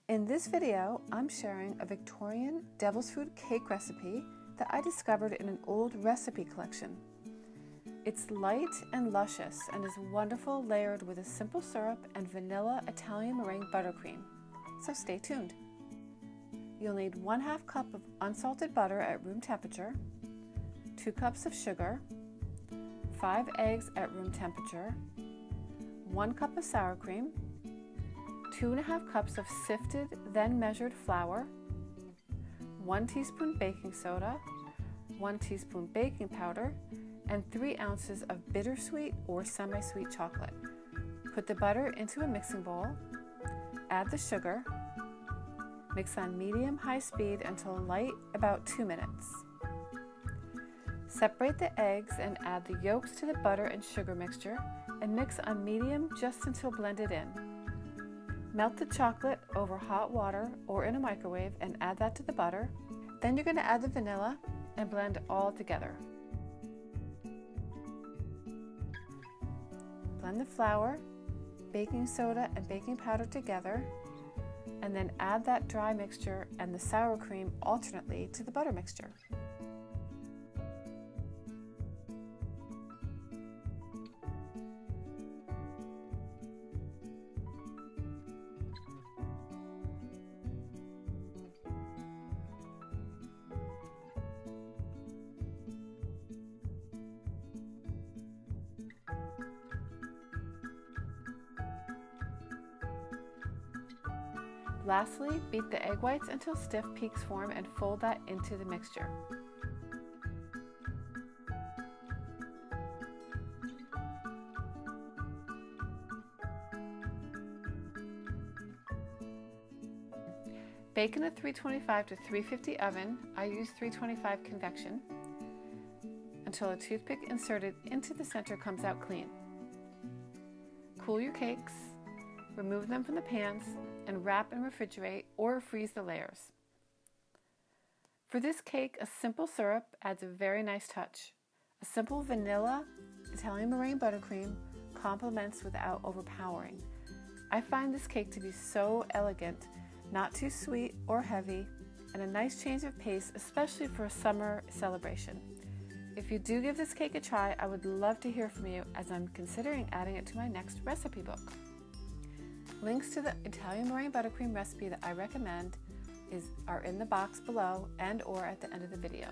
In this video, I'm sharing a Victorian devil's food cake recipe that I discovered in an old recipe collection. It's light and luscious and is wonderful layered with a simple syrup and vanilla Italian meringue buttercream. So stay tuned. You'll need 1/2 cup of unsalted butter at room temperature, 2 cups of sugar, 5 eggs at room temperature, 1 cup of sour cream, 2½ cups of sifted then measured flour, 1 teaspoon baking soda, 1 teaspoon baking powder, and 3 ounces of bittersweet or semi-sweet chocolate. Put the butter into a mixing bowl, add the sugar, mix on medium-high speed until light, about 2 minutes. Separate the eggs and add the yolks to the butter and sugar mixture and mix on medium just until blended in. Melt the chocolate over hot water or in a microwave and add that to the butter. Then you're going to add the vanilla and blend all together. Blend the flour, baking soda, and baking powder together, and then add that dry mixture and the sour cream alternately to the butter mixture. Lastly, beat the egg whites until stiff peaks form and fold that into the mixture. Bake in a 325 to 350 oven, I use 325 convection, until a toothpick inserted into the center comes out clean. Cool your cakes, remove them from the pans, and wrap and refrigerate or freeze the layers. For this cake, a simple syrup adds a very nice touch. A simple vanilla Italian meringue buttercream complements without overpowering. I find this cake to be so elegant, not too sweet or heavy, and a nice change of pace, especially for a summer celebration. If you do give this cake a try, I would love to hear from you as I'm considering adding it to my next recipe book. Links to the Italian meringue buttercream recipe that I recommend are in the box below and or at the end of the video.